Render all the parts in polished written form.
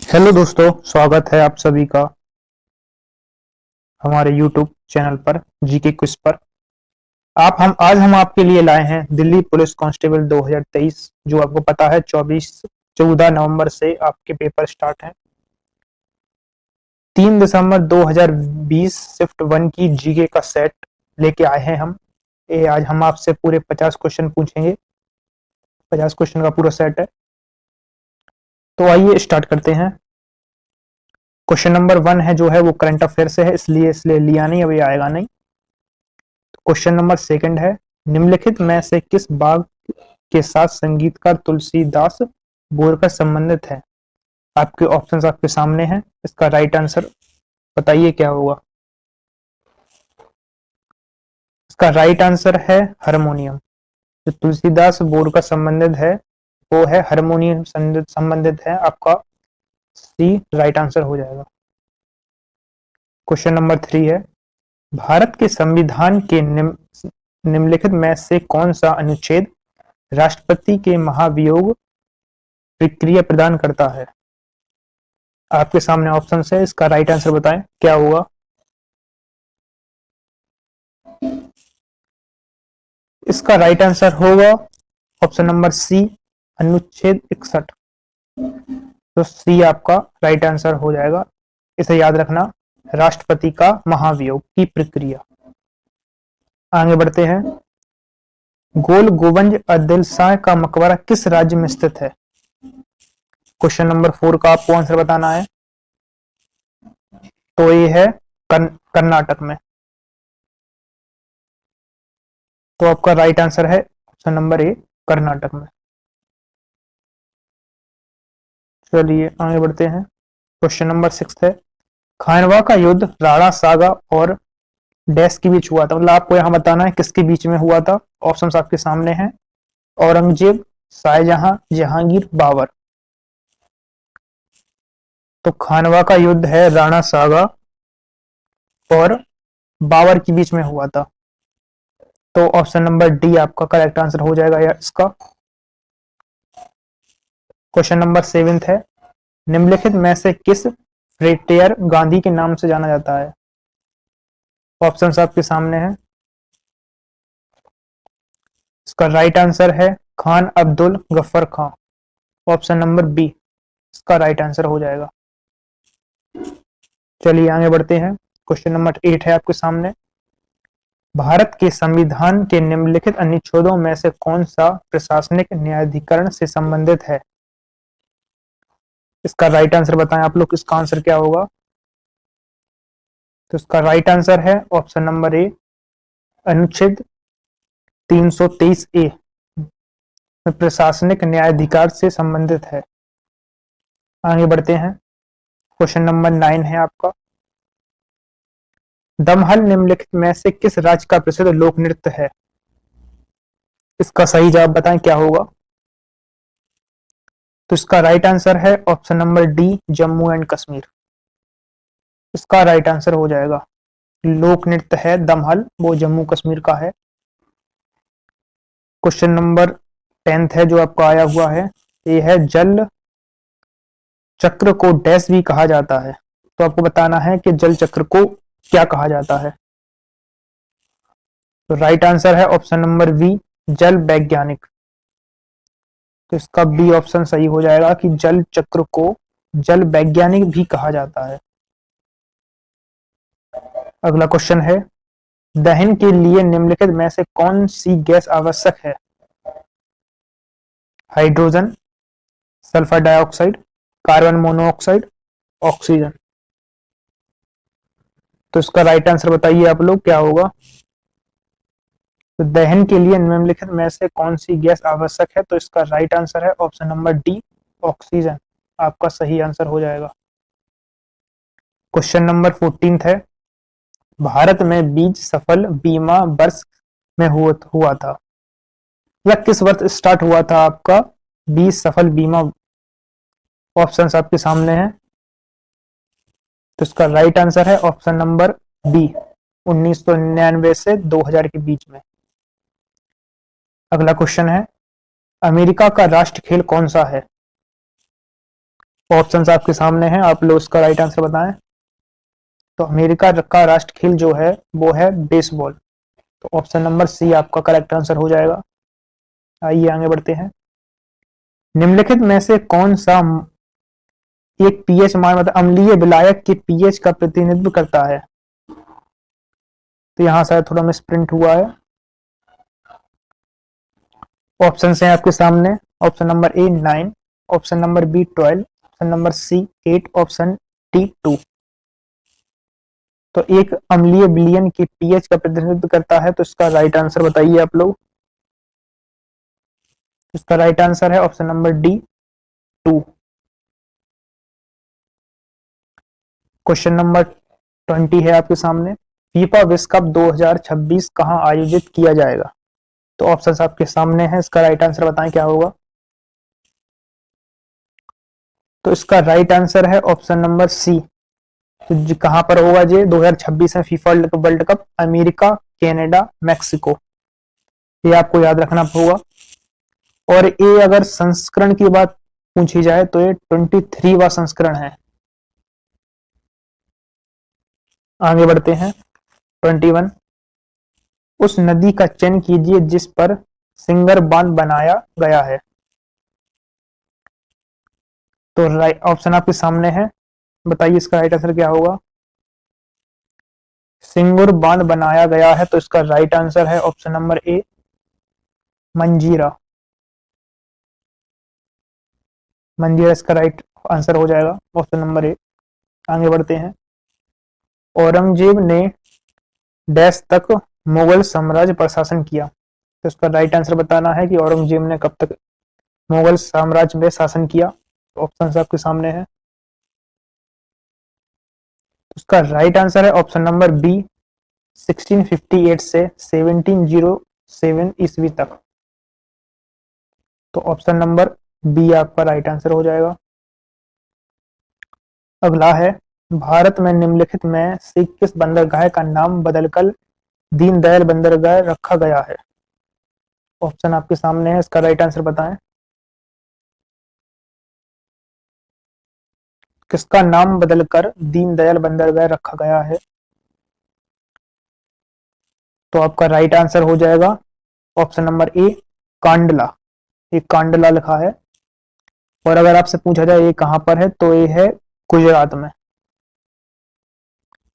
Hello दोस्तों, स्वागत है आप सभी का हमारे YouTube चैनल पर जीके क्विज पर। आज हम आपके लिए लाए हैं दिल्ली पुलिस कांस्टेबल 2023। जो आपको पता है 14 नवंबर से आपके पेपर स्टार्ट हैं। 3 दिसंबर 2020 शिफ्ट 1 की जीके का सेट लेके आए हैं हम। आज हम आपसे पूरे 50 क्वेश्चन पूछेंगे। 50 क्वेश्चन का पूरा सेट है, तो आइए स्टार्ट करते हैं। क्वेश्चन नंबर 1 है जो है वो करंट अफेयर से है, इसलिए लिया नहीं, अभी आएगा नहीं। क्वेश्चन नंबर सेकंड है, निम्नलिखित में से किस बाग के साथ संगीतकार तुलसीदास बोरकर संबंधित है? आपके ऑप्शंस आपके सामने हैं, इसका राइट आंसर बताइए क्या होगा। इसका राइट आंसर है हारमोनियम। जो तुलसीदास बोरकर संबंधित है वो है हारमोनियम संबंधित है। आपका सी राइट आंसर हो जाएगा। क्वेश्चन नंबर 3 है, भारत के संविधान के निम्नलिखित में से कौन सा अनुच्छेद राष्ट्रपति के महाभियोग प्रक्रिया प्रदान करता है? आपके सामने ऑप्शन है, इसका राइट आंसर बताएं क्या होगा। इसका राइट आंसर होगा ऑप्शन नंबर सी, अनुच्छेद 61। तो सी आपका राइट आंसर हो जाएगा। इसे याद रखना, राष्ट्रपति का महाभियोग की प्रक्रिया। आगे बढ़ते हैं। गोल गोबंज आदिल शाह का मकबरा किस राज्य में स्थित है? क्वेश्चन नंबर 4 का आपको आंसर बताना है। तो ये है कर्नाटक में। तो आपका राइट आंसर है ऑप्शन नंबर ए, कर्नाटक में। चलिए आगे बढ़ते हैं। क्वेश्चन नंबर 6 है, खानवा का युद्ध राणा सागा और डैश के बीच हुआ था। मतलब आपको यहां बताना है किसके बीच में हुआ था। ऑप्शंस आपके सामने हैं, औरंगजेब, शाहजहां, जहांगीर, बाबर। तो खानवा का युद्ध है राणा सागा और बाबर के बीच में हुआ था। तो ऑप्शन नंबर डी आपका करेक्ट आंसर हो जाएगा या इसका। क्वेश्चन नंबर 7 है, निम्नलिखित में से किस फ्रेटियर गांधी के नाम से जाना जाता है? ऑप्शंस आपके सामने हैं। इसका राइट आंसर है खान अब्दुल गफ्फर खां। ऑप्शन नंबर बी इसका राइट आंसर हो जाएगा। चलिए आगे बढ़ते हैं। क्वेश्चन नंबर 8 है आपके सामने, भारत के संविधान के निम्नलिखित अनुच्छेदों में से कौन सा प्रशासनिक न्यायाधिकरण से संबंधित है? इसका राइट आंसर बताएं आप लोग, इसका आंसर क्या होगा। तो इसका राइट आंसर है ऑप्शन नंबर ए, अनुच्छेद 323 ए प्रशासनिक न्यायाधिकार से संबंधित है। आगे बढ़ते हैं। क्वेश्चन नंबर 9 है आपका, दमहल निम्नलिखित में से किस राज्य का प्रसिद्ध लोक नृत्य है? इसका सही जवाब बताएं क्या होगा। तो इसका राइट आंसर है option number D, Jammu and Kashmir. इसका राइट आंसर हो जाएगा। लोक नृत्य है दमहल, वो जम्मू कश्मीर का है। क्वेश्चन नंबर 10 है जो आपका आया हुआ है, ये है जल चक्र को डैश भी कहा जाता है। तो आपको बताना है कि जल चक्र को क्या कहा जाता है। तो राइट आंसर है ऑप्शन नंबर बी, जल वैज्ञानिक। तो इसका बी ऑप्शन सही हो जाएगा कि जल चक्र को जल वैज्ञानिक भी कहा जाता है। अगला क्वेश्चन है, दहन के लिए निम्नलिखित में से कौन सी गैस आवश्यक है? Hydrogen, sulphur dioxide, carbon monoxide, oxygen. तो इसका राइट आंसर बताइए आप लोग क्या होगा। तो दहन के लिए निम्नलिखित में से कौन सी गैस आवश्यक है? तो इसका राइट आंसर है ऑप्शन नंबर डी, ऑक्सीजन। आपका सही आंसर हो जाएगा। क्वेश्चन नंबर 14 है, भारत में बीज सफल बीमा वर्ष में हुआ था, या किस वर्ष स्टार्ट हुआ था आपका बीज सफल बीमा? ऑप्शंस आपके सामने हैं। तो इसका राइट आंसर है ऑप्शन नंबर बी, 1999 से 2000 के बीच में। अगला क्वेश्चन है, अमेरिका का राष्ट्र खेल कौन सा है? ऑप्शंस आपके सामने हैं, आप लोग इसका राइट आंसर बताएं। तो अमेरिका का राष्ट्र खेल जो है वो है बेसबॉल। तो ऑप्शन नंबर सी आपका करेक्ट आंसर हो जाएगा। आइए आगे बढ़ते हैं। निम्नलिखित में से कौन सा एक पीएच मान मतलब अम्लीय विलायक के पीएच का प्रतिनिधित्व करता है? तो यहां शायद थोड़ा मिसप्रिंट हुआ है। ऑप्शन हैं आपके सामने। Option number A 9, option number B 12, option number C 8, option D 2। तो एक अम्लीय विलयन के पीएच का प्रतिनिधित्व करता है, तो इसका राइट आंसर बताइए आप लोग। इसका राइट आंसर है option number D 2। Question number 20 है आपके सामने। फीफा विश्व कप 2026 कहां आयोजित किया जाएगा? तो ऑप्शंस आपके सामने हैं, इसका राइट आंसर बताएं क्या होगा। तो इसका राइट आंसर है ऑप्शन नंबर सी। तो कहां पर होगा ये? 2026 में FIFA world cup America, Canada, Mexico. ये आपको याद रखना होगा। और ये अगर संस्करण की बात पूछी जाए तो ये 23वां संस्करण है। आगे बढ़ते हैं। 21, उस नदी का चयन कीजिए जिस पर सिंगर बांध बनाया गया है। तो राइट ऑप्शन आपके सामने है, बताइए इसका राइट आंसर क्या होगा। सिंगुर बांध बनाया गया है, तो इसका राइट आंसर है ऑप्शन नंबर ए मंजीरा। मंजीरा इसका राइट आंसर हो जाएगा, ऑप्शन नंबर ए। आगे बढ़ते हैं। औरंगजेब ने डैश तक मुगल साम्राज्य पर शासन किया। तो इसका राइट आंसर बताना है कि औरंगजेब ने कब तक मुगल साम्राज्य में शासन किया। ऑप्शन आपके सामने है। उसका राइट आंसर है ऑप्शन नंबर बी 1658 से 1707 ईस्वी तक। तो ऑप्शन नंबर बी आपका राइट आंसर हो जाएगा। अगला है, भारत में निम्नलिखित में से किस बंदरगाह का नाम बदलकर दीनदयाल बंदरगाह रखा गया है? ऑप्शन आपके सामने है, इसका राइट आंसर बताएं। किसका नाम बदलकर दीनदयाल बंदरगाह रखा गया है? तो आपका राइट आंसर हो जाएगा ऑप्शन नंबर ए कांडला। ये कांडला लिखा है। और अगर आपसे पूछा जाए ये कहां पर है, तो ये है गुजरात में।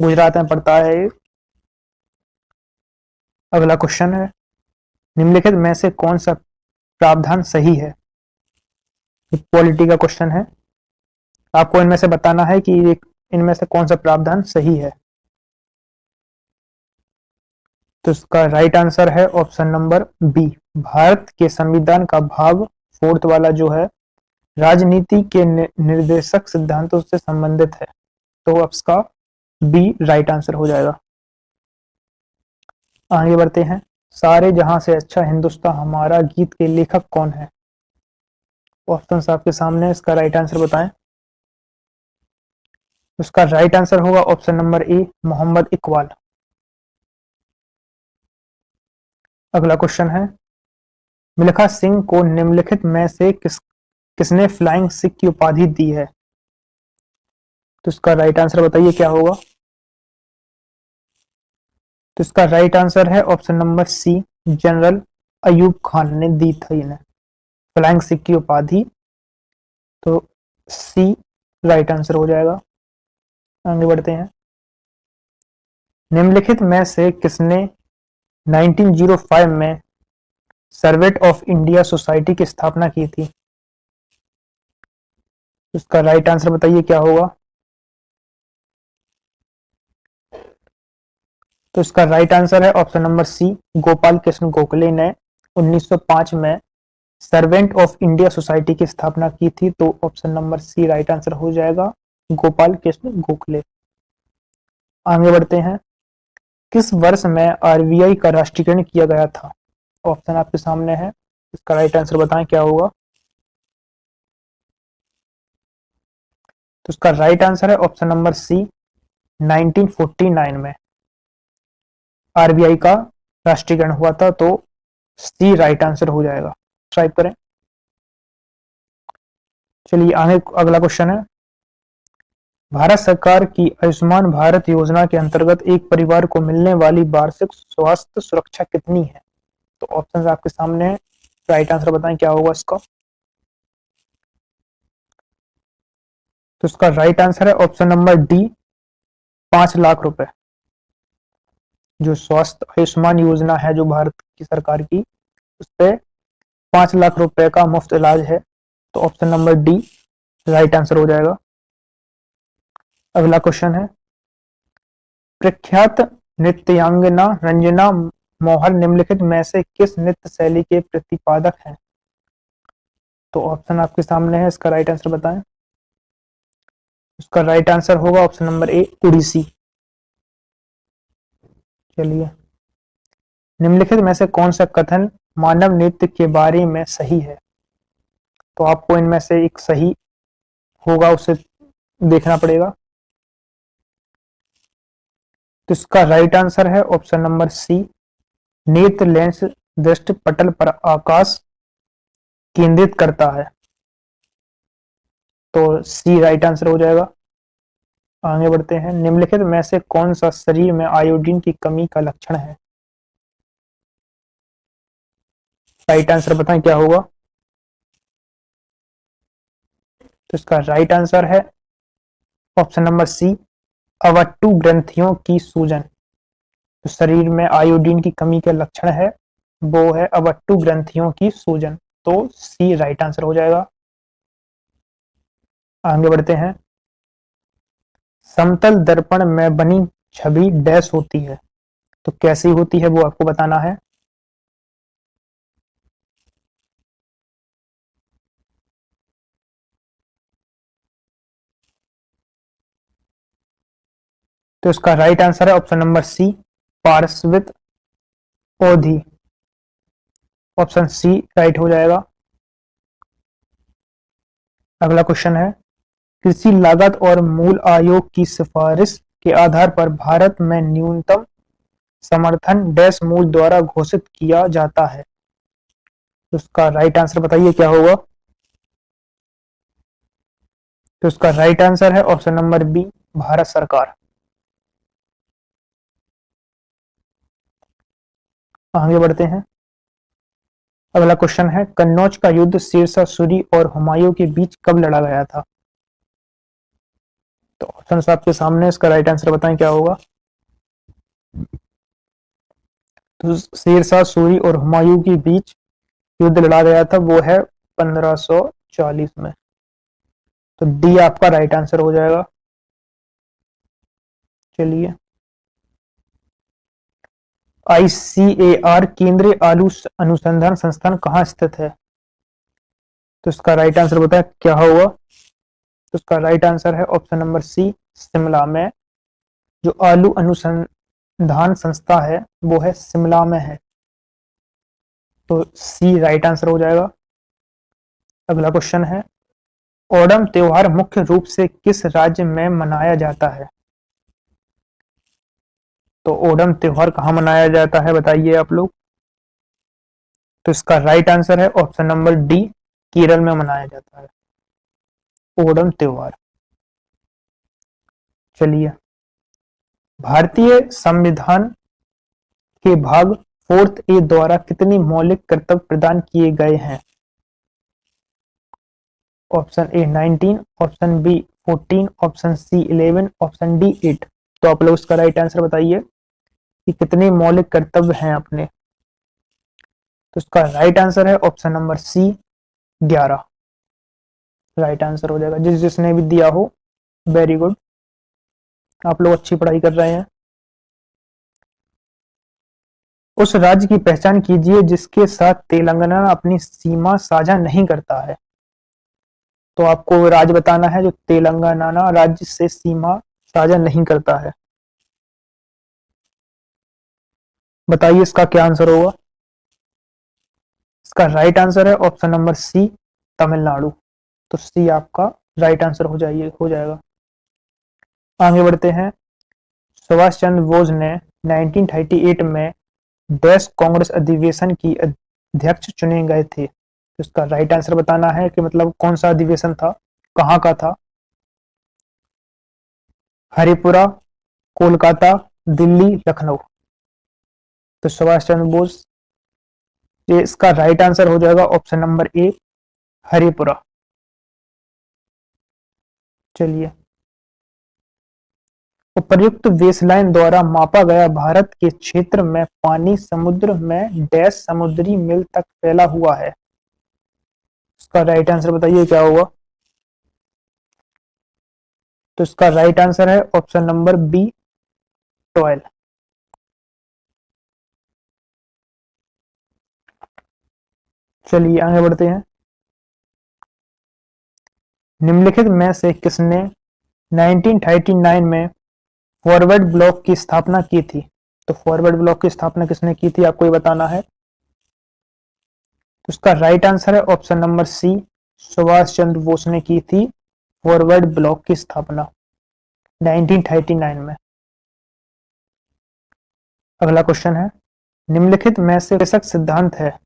गुजरात में पड़ता है ये। अगला क्वेश्चन है, निम्नलिखित में से कौन सा प्रावधान सही है? पॉलिटी का क्वेश्चन है। आपको इनमें से बताना है कि इनमें से कौन सा प्रावधान सही है। तो इसका राइट आंसर है ऑप्शन नंबर बी। भारत के संविधान का भाग 4 वाला जो है राजनीति के निर्देशक सिद्धांतों से संबंधित है। तो अब इसका बी राइट आंसर हो जाएगा। आगे बढ़ते हैं। सारे जहां से अच्छा हिंदुस्तान हमारा गीत के लेखक कौन है? ऑप्शंस आपके सामने, इसका राइट आंसर बताएं। इसका राइट आंसर होगा option number A Mohammad Iqbal. अगला क्वेश्चन है, मिल्खा सिंह को निम्नलिखित में से किसने फ्लाइंग सिख की उपाधि दी है? तो इसका राइट आंसर बताइए क्या होगा। तो इसका राइट आंसर है option number C general Ayub Khan ने दी थी इन्हें फ्लाइंग सिख की उपाधि। तो सी राइट आंसर हो जाएगा। आगे बढ़ते हैं। निम्नलिखित में से किसने 1905 में सर्वेंट ऑफ इंडिया सोसाइटी की स्थापना की थी? इसका राइट आंसर बताइए क्या होगा। तो इसका राइट आंसर है option number C Gopal Krishna Gokhale ने 1905 में सर्वेंट ऑफ इंडिया सोसाइटी की स्थापना की थी। तो option number C right answer हो जाएगा, गोपाल कृष्ण गोखले। आगे बढ़ते हैं। किस वर्ष में आरबीआई का राष्ट्रीयकरण किया गया था? ऑप्शन आपके सामने है, इसका राइट आंसर बताएं क्या होगा। तो इसका राइट आंसर है ऑप्शन नंबर सी 1949 में आरबीआई का राष्ट्रीयकरण हुआ था। तो सी राइट आंसर हो जाएगा। ट्राई करें। चलिए आगे अगला क्वेश्चन है, भारत सरकार की आयुष्मान भारत योजना के अंतर्गत एक परिवार को मिलने वाली वार्षिक स्वास्थ्य सुरक्षा कितनी है? तो ऑप्शन आपके सामने है, राइट आंसर बताएं क्या होगा इसका। तो इसका राइट आंसर है ऑप्शन नंबर डी, 5 लाख रुपए। जो स्वास्थ्य आयुष्मान योजना है जो भारत की सरकार की, उस पर 5 लाख रुपए का मुफ्त इलाज है। तो option number D right answer हो जाएगा। अगला क्वेश्चन है, प्रख्यात नृत्यांगना रंजना मोहन निम्नलिखित में से किस नृत्य शैली के प्रतिपादक हैं? तो ऑप्शन आपके सामने है, इसका राइट आंसर बताएं। इसका राइट आंसर होगा ऑप्शन नंबर ए, उड़ीसी। चलिए, निम्नलिखित में से कौन सा कथन मानव नृत्य के बारे में सही है? तो आपको इनमें से एक सही होगा, उसे देखना पड़ेगा। तो इसका राइट आंसर है ऑप्शन नंबर सी, नेत्र लेंस दृष्टि पटल पर आकाश केंद्रित करता है। तो सी राइट आंसर हो जाएगा। आगे बढ़ते हैं, निम्नलिखित में से कौन सा शरीर में आयोडीन की कमी का लक्षण है? राइट आंसर बताएं क्या होगा। तो इसका राइट आंसर है ऑप्शन नंबर सी, अवट्टु ग्रंथियों की सूजन। तो शरीर में आयोडीन की कमी के लक्षण है वो है अवट्टु ग्रंथियों की सूजन। तो सी राइट आंसर हो जाएगा। आगे बढ़ते हैं, समतल दर्पण में बनी छवि डैश होती है। तो कैसी होती है वो आपको बताना है। तो इसका राइट आंसर है ऑप्शन नंबर सी, पार्श्वित ओधी। ऑप्शन सी राइट हो जाएगा। अगला क्वेश्चन है, कृषि लागत और मूल आयोग की सिफारिश के आधार पर भारत में न्यूनतम समर्थन डैश मूल द्वारा घोषित किया जाता है। तो इसका राइट आंसर बताइए क्या होगा। तो इसका राइट आंसर है ऑप्शन नंबर बी, भारत सरकार। आगे बढ़ते हैं, अगला क्वेश्चन है, कन्नौज का युद्ध शेरशाह सूरी और हुमायूं के बीच कब लड़ा गया था? तो ऑप्शन आपके सामने, इसका राइट आंसर बताएं क्या होगा। तो शेरशाह सूरी और हुमायूं के बीच युद्ध लड़ा गया था वो है 1540 में। तो डी आपका राइट आंसर हो जाएगा। चलिए, ICAR केंद्रीय आलू अनुसंधान संस्थान कहाँ स्थित है? तो इसका राइट आंसर बताएं क्या होगा। तो इसका राइट आंसर है ऑप्शन नंबर सी, शिमला में। जो आलू अनुसंधान संस्था है वो है शिमला में है। तो सी राइट आंसर हो जाएगा। अगला क्वेश्चन है, ओणम त्योहार मुख्य रूप से किस राज्य में मनाया जाता है? तो ओणम त्योहार कहाँ मनाया जाता है बताइए आप लोग। तो इसका राइट आंसर है ऑप्शन नंबर डी, केरल में मनाया जाता है ओणम त्योहार। चलिए, भारतीय संविधान के भाग 4A द्वारा कितनी मौलिक कर्तव्य प्रदान किए गए हैं? Option A 19, option B 14, option C 11, option D 8। तो आप लोग इसका राइट आंसर बताइए कि कितने मौलिक कर्तव्य हैं अपने। तो इसका राइट आंसर है option number C, 11 right answer हो जाएगा। जिसने भी दिया हो वेरी गुड, आप लोग अच्छी पढ़ाई कर रहे हैं। उस राज्य की पहचान कीजिए जिसके साथ तेलंगाना अपनी सीमा साझा नहीं करता है। तो आपको राज्य बताना है जो तेलंगाना राज्य से सीमा साझा नहीं करता है। बताइए इसका क्या आंसर होगा। इसका राइट आंसर है ऑप्शन नंबर सी, तमिलनाडु। तो सी आपका राइट आंसर हो जाएगा। आगे बढ़ते हैं, सुभाष चंद्र बोस ने 1938 में डैश कांग्रेस अधिवेशन की अध्यक्ष चुने गए थे। तो इसका राइट आंसर बताना है कि मतलब कौन सा अधिवेशन था। कहाँ का था? हरिपुरा, कोलकाता, दिल्ली, लखनऊ। तो सुभाष चंद्र बोस, ये इसका राइट आंसर हो जाएगा ऑप्शन नंबर ए, हरिपुरा। चलिए, उपर्युक्त बेसलाइन द्वारा मापा गया भारत के क्षेत्र में पानी समुद्र में डैश समुद्री मील तक फैला हुआ है। इसका राइट आंसर बताइए क्या होगा? तो इसका राइट आंसर है ऑप्शन नंबर बी, 12। चलिए आगे बढ़ते हैं। निम्नलिखित में से किसने 1939 में फॉरवर्ड ब्लॉक की स्थापना की थी? तो फॉरवर्ड ब्लॉक की स्थापना किसने की थी, आपको ये बताना है। तो उसका राइट आंसर है ऑप्शन नंबर सी, सुभाष चंद्र बोस ने की थी फॉरवर्ड ब्लॉक की स्थापना 1939 में। अगला क्वेश्चन है, निम्नलिखित में से निर्देशक सिद्धांत है,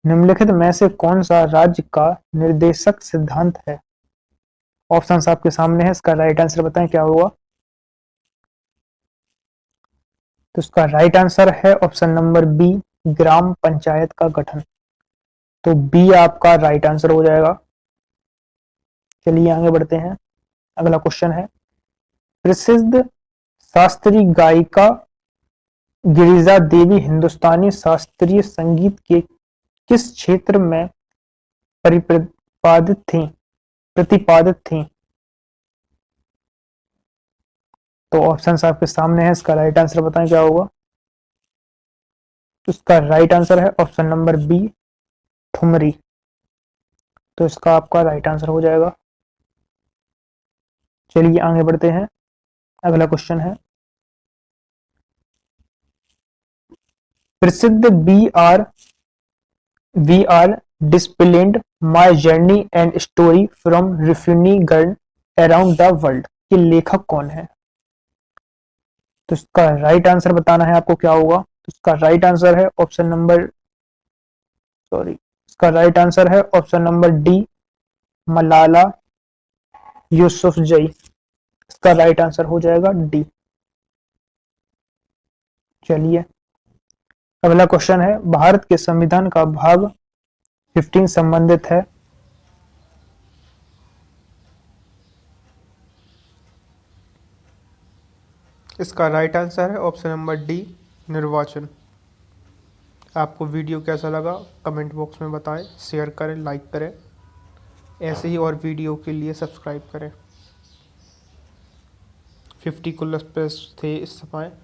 निम्नलिखित में से कौन सा राज्य का निर्देशक सिद्धांत है? ऑप्शंस आपके सामने है, इसका राइट आंसर बताएं क्या होगा। तो इसका राइट आंसर है ऑप्शन नंबर बी, ग्राम पंचायत का गठन। तो बी आपका राइट आंसर हो जाएगा। चलिए आगे बढ़ते हैं। अगला क्वेश्चन है, प्रसिद्ध शास्त्रीय गायिका गिरिजा देवी हिंदुस्तानी शास्त्रीय संगीत के किस क्षेत्र में प्रतिपादित थी? तो ऑप्शंस आपके सामने है, इसका राइट आंसर बताएं क्या होगा। तो इसका राइट आंसर है ऑप्शन नंबर बी, ठुमरी। तो इसका आपका राइट आंसर हो जाएगा। चलिए आगे बढ़ते हैं। अगला क्वेश्चन है, प्रसिद्ध we are displaced my journey and story from refugee girl around the world के लेखक कौन है? तो इसका राइट आंसर बताना है आपको क्या होगा। तो इसका राइट आंसर है ऑप्शन नंबर इसका राइट आंसर है option number D, Malala Yousafzai. इसका राइट आंसर हो जाएगा डी। चलिए, अगला क्वेश्चन है, भारत के संविधान का भाग 15 संबंधित है। इसका राइट आंसर है ऑप्शन नंबर डी, निर्वाचन। आपको वीडियो कैसा लगा कमेंट बॉक्स में बताएं, शेयर करें, लाइक करें। ऐसे ही और वीडियो के लिए सब्सक्राइब करें। 50 कुल थे इस समय।